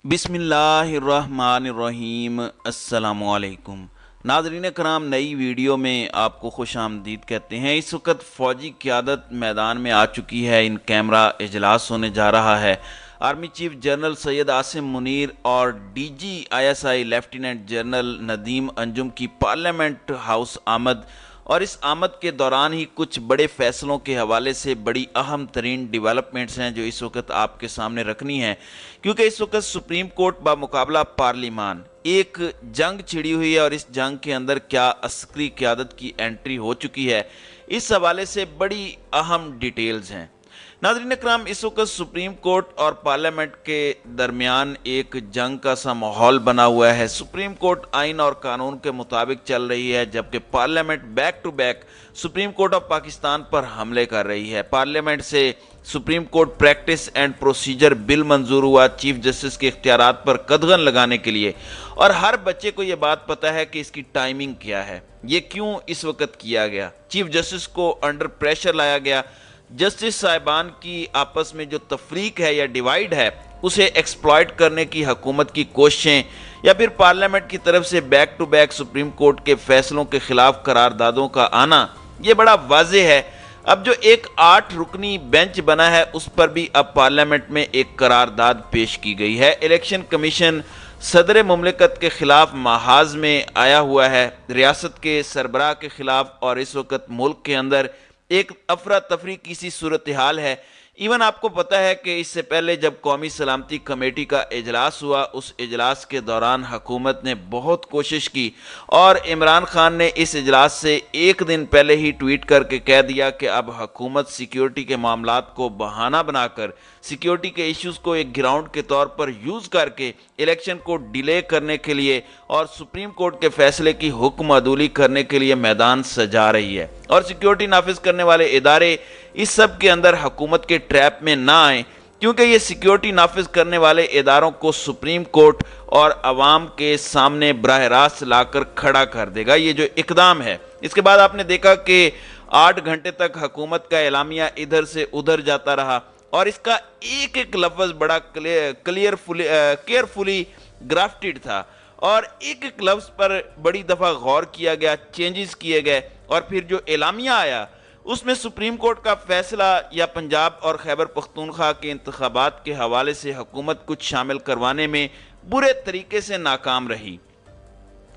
बिस्मिल्लाहिर्रहमानिर्रहीम। अस्सलामुअलैकुम नाज़रीन कराम, नई वीडियो में आपको खुश आमदीद कहते हैं। इस वक्त फ़ौजी क़यादत मैदान में आ चुकी है। इन कैमरा इजलास होने जा रहा है। Army chief general Syed Asim Munir और DG ISI lieutenant general Nadeem Anjum की पार्लियामेंट हाउस आमद, और इस आमद के दौरान ही कुछ बड़े फैसलों के हवाले से बड़ी अहम तरीन डेवलपमेंट्स हैं जो इस वक्त आपके सामने रखनी है, क्योंकि इस वक्त सुप्रीम कोर्ट बामुकाबला पार्लिमान एक जंग छिड़ी हुई है और इस जंग के अंदर क्या अस्करी क़यादत की एंट्री हो चुकी है, इस हवाले से बड़ी अहम डिटेल्स हैं। नाज़रीन इकराम, इस वक्त सुप्रीम कोर्ट और पार्लियामेंट के दरमियान एक जंग का सा माहौल बना हुआ है। सुप्रीम कोर्ट आइन और कानून के मुताबिक चल रही है, जबकि parliament back to back supreme court of Pakistan पर हमले कर रही है। पार्लियामेंट से supreme court practice and procedure bill मंजूर हुआ चीफ जस्टिस के इख्तियारात पर कदगन लगाने के लिए, और हर बच्चे को यह बात पता है कि इसकी टाइमिंग क्या है, ये क्यों इस वक्त किया गया। चीफ जस्टिस को अंडर प्रेशर लाया गया। जस्टिस साहिबान की आपस में जो तफरीक है या डिवाइड है, उसे एक्सप्लॉइट करने की हुकूमत की कोशिशें, या फिर पार्लियामेंट की तरफ से back to back supreme court के फैसलों के खिलाफ करारदादों का आना, ये बड़ा वाज़ेह है। अब जो एक 8 रुकनी बेंच बना है, उस पर भी अब पार्लियामेंट में एक करारदाद पेश की गई है। इलेक्शन कमीशन सदर मुमलिकत के खिलाफ महाज में आया हुआ है, रियासत के सरबराह के खिलाफ, और इस वक्त मुल्क के अंदर एक अफरा तफरी की सी सूरत हाल है। इवन आपको पता है कि इससे पहले जब कौमी सलामती कमेटी का इजलास हुआ, उस इजलास के दौरान हुकूमत ने बहुत कोशिश की, और इमरान खान ने इस इजलास से एक दिन पहले ही ट्वीट करके कह दिया कि अब हुकूमत सिक्योरिटी के मामलात को बहाना बनाकर, सिक्योरिटी के इश्यूज़ को एक ग्राउंड के तौर पर यूज़ करके इलेक्शन को डिले करने के लिए और सुप्रीम कोर्ट के फैसले की हुक्म अदूली करने के लिए मैदान सजा रही है। और सिक्योरिटी नाफिज करने वाले इदारे इस सब के अंदर हुकूमत के ट्रैप में ना आए, क्योंकि ये सिक्योरिटी नाफिज करने वाले इदारों को सुप्रीम कोर्ट और अवाम के सामने बराह रास्त लाकर खड़ा कर देगा, ये जो इकदाम है। इसके बाद आपने देखा कि 8 घंटे तक हुकूमत का एलामिया इधर से उधर जाता रहा, और इसका एक एक लफ्ज़ बड़ा केयरफुली ग्राफ्टेड था, और एक एक लफ्ज़ पर बड़ी दफ़ा गौर किया गया, चेंजेस किए गए, और फिर जो एलामिया आया उसमें सुप्रीम कोर्ट का फैसला या पंजाब और खैबर पख्तूनख्वा के इंतखाबात के हवाले से हुकूमत कुछ शामिल करवाने में बुरे तरीके से नाकाम रही।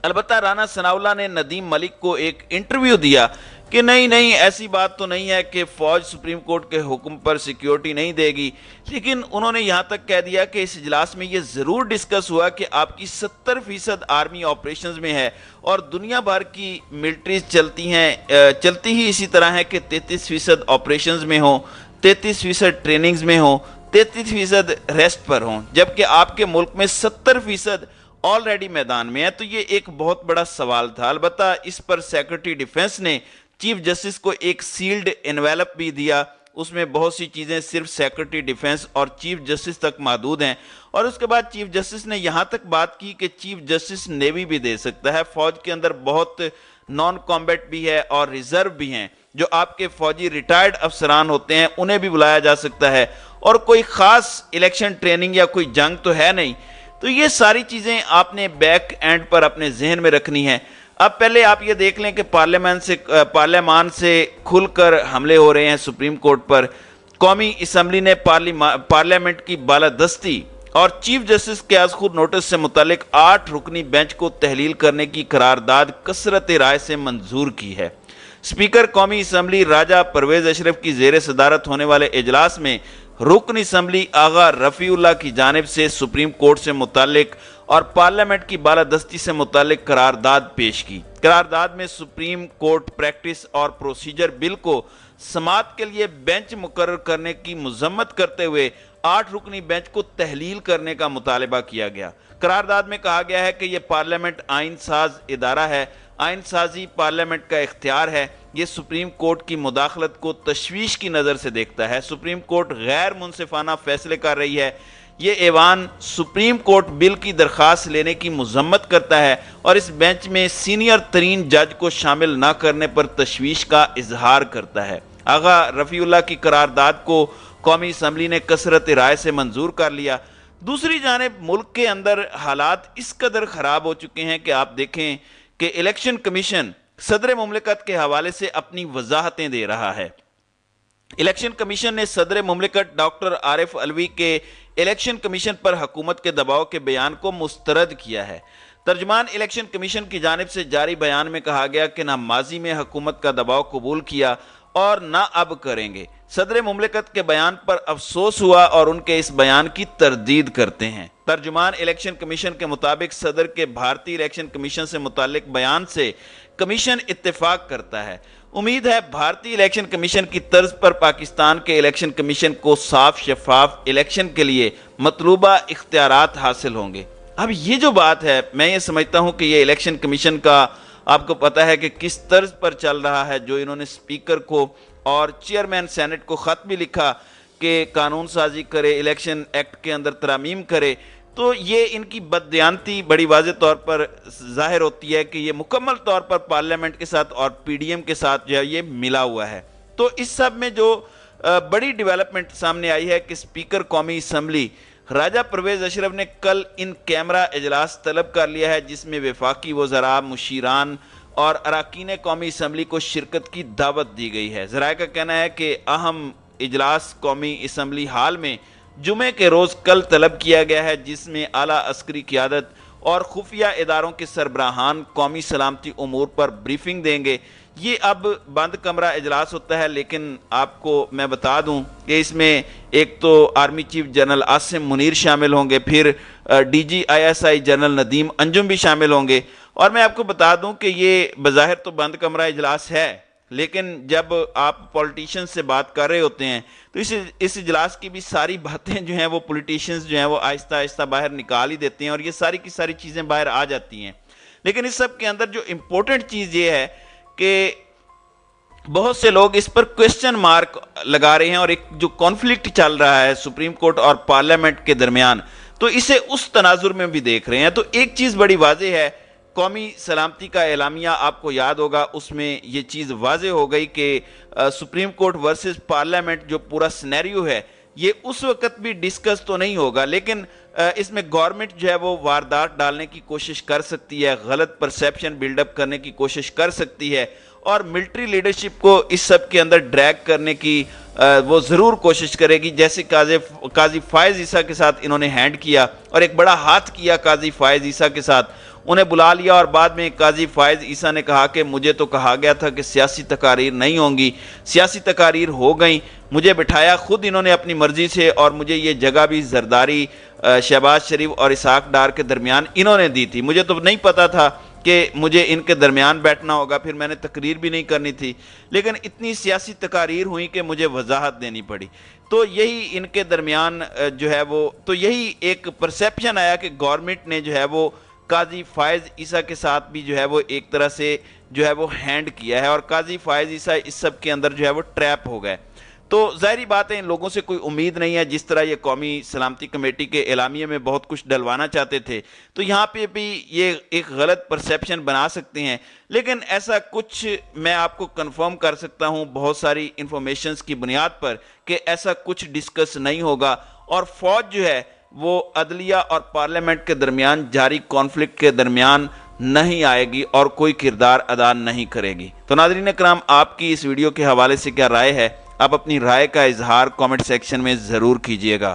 अलबत्ता राना सनाउल्लाह ने नदीम मलिक को एक इंटरव्यू दिया कि नहीं ऐसी बात तो नहीं है कि फ़ौज सुप्रीम कोर्ट के हुक्म पर सिक्योरिटी नहीं देगी, लेकिन उन्होंने यहाँ तक कह दिया कि इस इजलास में ये ज़रूर डिस्कस हुआ कि आपकी 70% आर्मी ऑपरेशंस में है, और दुनिया भर की मिलिट्रीज चलती ही इसी तरह है कि 33% ऑपरेशंस में हो, 33% ट्रेनिंग्स में हो, 33% रेस्ट पर हों, जबकि आपके मुल्क में 70% ऑलरेडी मैदान में है। तो ये एक बहुत बड़ा सवाल था। अलबत्ता इस पर सेक्रेटरी डिफेंस ने चीफ जस्टिस को एक सील्ड एनवेलप भी दिया, उसमें बहुत सी चीज़ें सिर्फ सेक्रेटरी डिफेंस और चीफ जस्टिस तक महदूद हैं, और उसके बाद चीफ जस्टिस ने यहाँ तक बात की कि चीफ जस्टिस नेवी भी दे सकता है। फ़ौज के अंदर बहुत नॉन कॉम्बैट भी है और रिजर्व भी हैं, जो आपके फ़ौजी रिटायर्ड अफसरान होते हैं उन्हें भी बुलाया जा सकता है, और कोई ख़ास इलेक्शन ट्रेनिंग या कोई जंग तो है नहीं। तो ये सारी चीज़ें आपने बैक एंड पर अपने जहन में रखनी है। अब पहले आप ये देख लें कि पार्लियामान से खुलकर हमले हो रहे हैं सुप्रीम कोर्ट पर। कौमी असम्बली ने पार्लियामेंट की बालादस्ती और चीफ जस्टिस के आज खुद नोटिस से मुतालिक 8 रुकनी बेंच को तहलील करने की करारदाद कसरत राय से मंजूर की है। स्पीकर कौमी असम्बली राजा परवेज अशरफ की जेर सदारत होने वाले इजलास में रुकन असम्बली आगा रफ़ीउल्लाह की जानिब से सुप्रीम कोर्ट से मुतालिक और पार्लियामेंट की बालादस्ती से मुतालिक करारदाद पेश की। करारदाद में सुप्रीम कोर्ट प्रैक्टिस और प्रोसीजर बिल को समाअत के लिए बेंच मुकर्रर करने की मजम्मत करते हुए 8 रुकनी बेंच को तहलील करने का मुतालबा किया गया। करारदाद में कहा गया है कि यह पार्लियामेंट आइन साज इदारा है, आइन साजी पार्लियामेंट का इख्तियार है, ये सुप्रीम कोर्ट की मुदाखलत को तशवीश की नज़र से देखता है। सुप्रीम कोर्ट गैर मुनसिफाना फैसले कर रही है। ये ऐवान सुप्रीम कोर्ट बिल की दरख्वास्त लेने की मजम्मत करता है, और इस बेंच में सीनियर तरीन जज को शामिल न करने पर तशवीश का इजहार करता है। आगा रफ़ीउल्लाह की करारदाद को कौमी असम्बली ने कसरत राय से मंजूर कर लिया। दूसरी जानिब मुल्क के अंदर हालात इस कदर ख़राब हो चुके हैं कि आप देखें कि इलेक्शन कमीशन सदर मुमलिकत के हवाले से अपनी वजाहतें दे रहा है। इलेक्शन कमीशन ने सदर मुमलिकत डॉक्टर आरिफ अलवी के इलेक्शन कमीशन पर हुकूमत के दबाव के बयान को मुस्तरद किया है। तर्जमान इलेक्शन कमीशन की जानिब से जारी बयान में कहा गया कि ना माजी में हुकूमत का दबाव कबूल किया और ना अब करेंगे। सदर मुमलिकत के बयान पर अफसोस हुआ और उनके इस बयान की तरदीद करते हैं। तर्जुमान इलेक्शन कमीशन के मुताबिक सदर के भारतीय इलेक्शन कमीशन से मुतालिक बयान से कमीशन इत्तेफाक करता है। उम्मीद है भारतीय इलेक्शन कमीशन की तर्ज पर पाकिस्तान के इलेक्शन कमीशन को साफ शफाफ इलेक्शन के लिए मतलूबा इख्तियारात हासिल होंगे। अब ये जो बात है, मैं ये समझता हूँ कि ये इलेक्शन कमीशन का आपको पता है कि किस तर्ज पर चल रहा है, जो इन्होंने स्पीकर को और चेयरमैन सेनेट को ख़त भी लिखा कि कानून साजी करे, इलेक्शन एक्ट के अंदर तरमीम करे। तो ये इनकी बददियानती बड़ी वाज़ेह तौर पर ज़ाहिर होती है कि ये मुकम्मल तौर पर पार्लियामेंट के साथ और पीडीएम के साथ जो है ये मिला हुआ है। तो इस सब में जो बड़ी डेवलपमेंट सामने आई है कि स्पीकर कौमी असम्बली राजा परवेज़ अशरफ ने कल इन कैमरा इजलास तलब कर लिया है, जिसमें वफाकी वज़रा, मुशीरान और अरकान कौमी असम्बली को शिरकत की दावत दी गई है। ज़राए का कहना है कि अहम इजलास कौमी असम्बली हाल में जुमे के रोज़ कल तलब किया गया है, जिसमें आला अस्करी क़ियादत और खुफिया इदारों के सरबराहान कौमी सलामती उमूर पर ब्रीफिंग देंगे। ये अब बंद कमरा इजलास होता है, लेकिन आपको मैं बता दूं कि इसमें एक तो army chief general Asim Munir शामिल होंगे, फिर DGISI जनरल नदीम अंजुम भी शामिल होंगे। और मैं आपको बता दूं कि ये बज़ाहिर तो बंद कमरा इजलास है, लेकिन जब आप पॉलिटिशियंस से बात कर रहे होते हैं तो इस इजलास की भी सारी बातें जो हैं वो पॉलिटिशियंस जो हैं वो आहिस्ता आहिस्ता बाहर निकाल ही देते हैं और ये सारी की सारी चीज़ें बाहर आ जाती हैं। लेकिन इस सब के अंदर जो इम्पोर्टेंट चीज़ ये है कि बहुत से लोग इस पर क्वेश्चन मार्क लगा रहे हैं और एक जो कॉन्फ्लिक्ट चल रहा है सुप्रीम कोर्ट और पार्लियामेंट के दरमियान, तो इसे उस तनाजुर में भी देख रहे हैं। तो एक चीज़ बड़ी वाज़ेह है, कौमी सलामती का एलामिया आपको याद होगा, उसमें ये चीज़ वाज़ेह हो गई कि सुप्रीम कोर्ट वर्सेस पार्लियामेंट जो पूरा सिनेरियो है ये उस वक्त भी डिस्कस तो नहीं होगा, लेकिन इसमें गवर्नमेंट जो है वो वारदात डालने की कोशिश कर सकती है, गलत परसेप्शन बिल्डअप करने की कोशिश कर सकती है और मिलिट्री लीडरशिप को इस सब के अंदर ड्रैग करने की वो ज़रूर कोशिश करेगी। जैसे काजी फायज़ ईसा के साथ इन्होंने हैंड किया और एक बड़ा हाथ किया काजी फायज़ ईसा के साथ, उन्हें बुला लिया और बाद में काजी फायज़ ईसा ने कहा कि मुझे तो कहा गया था कि सियासी तकारीर नहीं होंगी, सियासी तकारीर हो गई, मुझे बिठाया खुद इन्होंने अपनी मर्ज़ी से और मुझे ये जगह भी जरदारी, शहबाज शरीफ और इसाक डार के दरमियान इन्होंने दी थी। मुझे तो नहीं पता था कि मुझे इनके दरमियान बैठना होगा, फिर मैंने तकरीर भी नहीं करनी थी, लेकिन इतनी सियासी तकारीर हुई कि मुझे वजाहत देनी पड़ी। तो यही इनके दरमियान जो है वो, तो यही एक परसेप्शन आया कि गवर्नमेंट ने जो है वो काजी फायज़ ईसा के साथ भी जो है वो एक तरह से जो है वो हैंड किया है और काजी फायज़ ईसा इस सब के अंदर जो है वो ट्रैप हो गए। तो ज़ाहिरी बात है इन लोगों से कोई उम्मीद नहीं है, जिस तरह ये कौमी सलामती कमेटी के एलामिये में बहुत कुछ डलवाना चाहते थे, तो यहाँ पे भी ये एक गलत परसेप्शन बना सकते हैं। लेकिन ऐसा कुछ मैं आपको कंफर्म कर सकता हूँ बहुत सारी इंफॉर्मेशंस की बुनियाद पर कि ऐसा कुछ डिस्कस नहीं होगा और फौज जो है वो अदलिया और पार्लियामेंट के दरमियान जारी कॉन्फ्लिक्ट के दरमियान नहीं आएगी और कोई किरदार अदा नहीं करेगी। तो नाज़रीन कराम, आपकी इस वीडियो के हवाले से क्या राय है? आप अपनी राय का इजहार कमेंट सेक्शन में ज़रूर कीजिएगा।